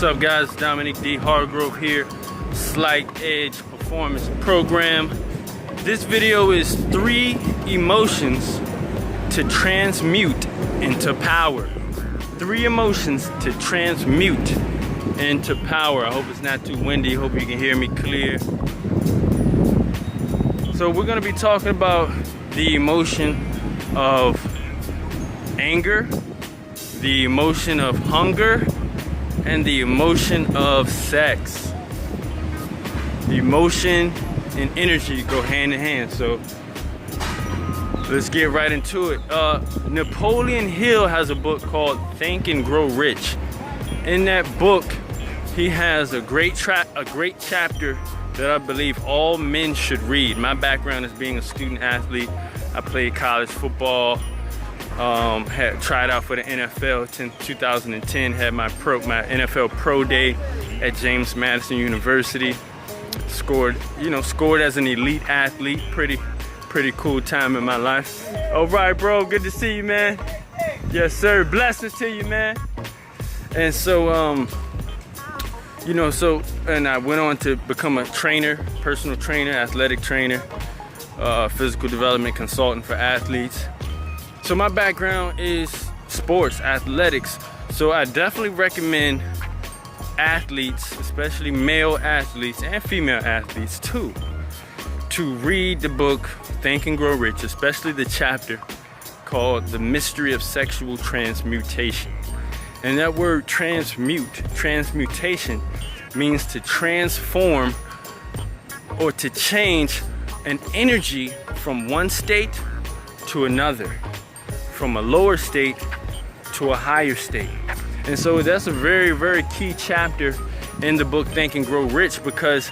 What's up, guys? Dominic D. Hargrove here, Slight Edge Performance Program. This video is 3 emotions to transmute into power. 3 emotions to transmute into power. I hope it's not too windy. Hope you can hear me clear. So we're going to be talking about the emotion of anger, the emotion of hunger, and the emotion of sex. The emotion and energy go hand in hand. So let's get right into it. Napoleon Hill has a book called Think and Grow Rich. In that book, he has a great chapter that I believe all men should read. My background is being a student athlete. I played college football, had tried out for the NFL in 2010, had my NFL pro day at James Madison University. Scored as an elite athlete. Pretty cool time in my life. All right, bro, good to see you, man. Yes, sir. Blessings to you, man. And so, and I went on to become a trainer, personal trainer, athletic trainer, physical development consultant for athletes. So my background is sports, athletics. So I definitely recommend athletes, especially male athletes and female athletes too, to read the book Think and Grow Rich, especially the chapter called The Mystery of Sexual Transmutation. And that word transmutation means to transform or to change an energy from one state to another, from a lower state to a higher state. And so that's a very, very key chapter in the book Think and Grow Rich, because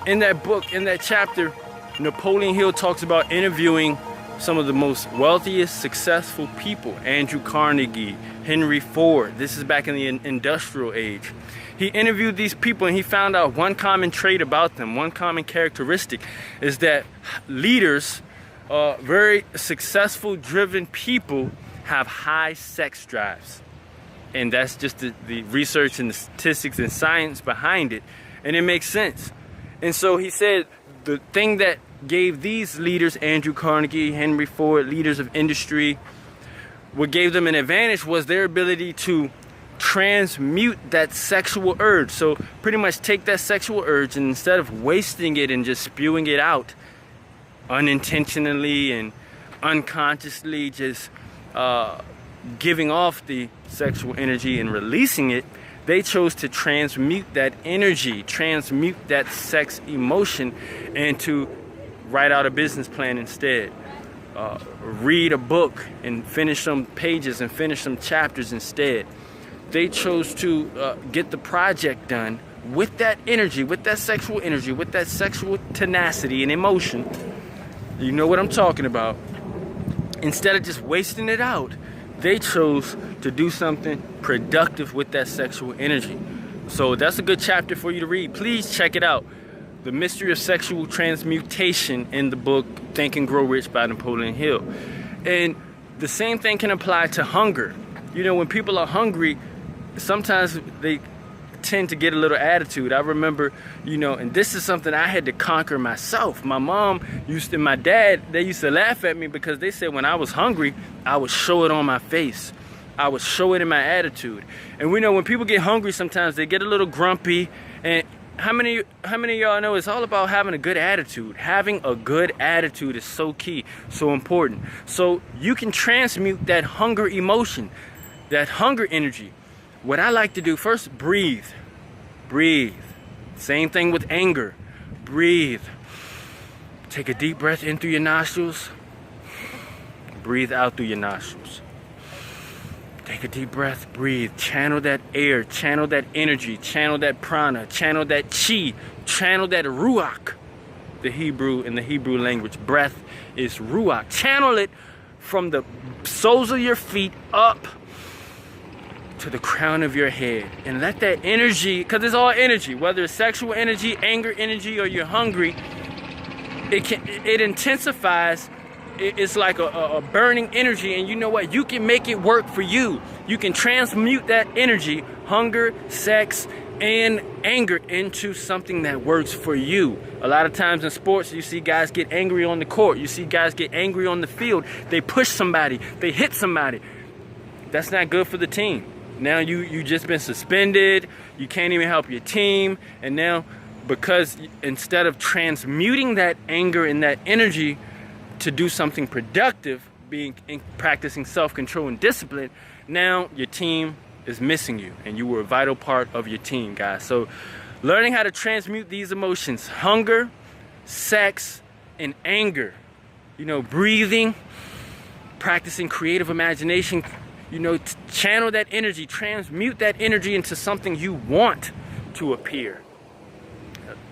in that book, in that chapter, Napoleon Hill talks about interviewing some of the most wealthiest, successful people. Andrew Carnegie, Henry Ford. This is back in the industrial age. He interviewed these people and he found out one common trait about them, one common characteristic, is that leaders, very successful, driven people have high sex drives. And that's just the research and the statistics and science behind it. And it makes sense. And so he said the thing that gave these leaders, Andrew Carnegie, Henry Ford, leaders of industry, what gave them an advantage was their ability to transmute that sexual urge. So pretty much take that sexual urge and instead of wasting it and just spewing it out unintentionally and unconsciously, just giving off the sexual energy and releasing it, they chose to transmute that energy, transmute that sex emotion, and to write out a business plan instead. Read a book and finish some pages and finish some chapters instead. They chose to get the project done with that energy, with that sexual energy, with that sexual tenacity and emotion. You know what I'm talking about. Instead of just wasting it out, they chose to do something productive with that sexual energy. So that's a good chapter for you to read. Please check it out. The Mystery of Sexual Transmutation in the book Think and Grow Rich by Napoleon Hill. And the same thing can apply to hunger. You know, when people are hungry, sometimes they tend to get a little attitude. I remember, and this is something I had to conquer myself. My mom and my dad, they used to laugh at me because they said when I was hungry, I would show it on my face. I would show it in my attitude. And we know when people get hungry, sometimes they get a little grumpy. And how many of y'all know it's all about having a good attitude? Having a good attitude is so key, so important. So you can transmute that hunger emotion, that hunger energy. What I like to do first, breathe. Breathe. Same thing with anger. Breathe. Take a deep breath in through your nostrils. Breathe out through your nostrils. Take a deep breath, breathe. Channel that air, channel that energy, channel that prana, channel that chi, channel that ruach. In the Hebrew language, breath is ruach. Channel it from the soles of your feet up to the crown of your head, and let that energy, because it's all energy, whether it's sexual energy, anger energy, or you're hungry, it intensifies. It's like a burning energy, and you know what? You can make it work for you. You can transmute that energy, hunger, sex, and anger into something that works for you. A lot of times in sports, you see guys get angry on the court. You see guys get angry on the field. They push somebody. They hit somebody. That's not good for the team. Now you just been suspended. You can't even help your team. And now, because instead of transmuting that anger and that energy to do something productive, practicing self-control and discipline, now your team is missing you, and you were a vital part of your team, guys. So learning how to transmute these emotions, hunger, sex, and anger, breathing, practicing creative imagination, channel that energy, transmute that energy into something you want to appear.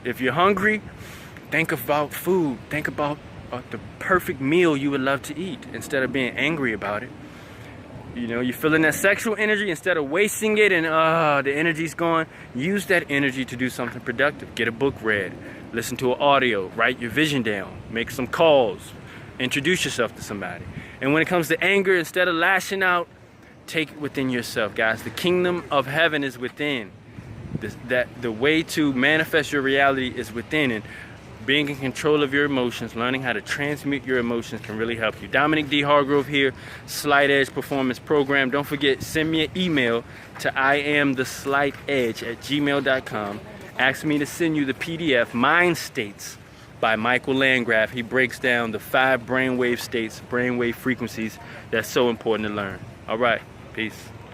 If you're hungry, think about food. Think about the perfect meal you would love to eat instead of being angry about it. You're feeling that sexual energy, instead of wasting it and the energy's gone, use that energy to do something productive. Get a book read, listen to an audio, write your vision down, make some calls, introduce yourself to somebody. And when it comes to anger, instead of lashing out, take it within yourself, guys. The kingdom of heaven is within. The way to manifest your reality is within, and being in control of your emotions, learning how to transmute your emotions can really help you. Dominic D. Hargrove here, Slight Edge Performance Program. Don't forget, send me an email to iamtheslightedge@gmail.com. Ask me to send you the PDF, Mind States, by Michael Landgraf. He breaks down the 5 brainwave states, brainwave frequencies that's so important to learn. All right, peace.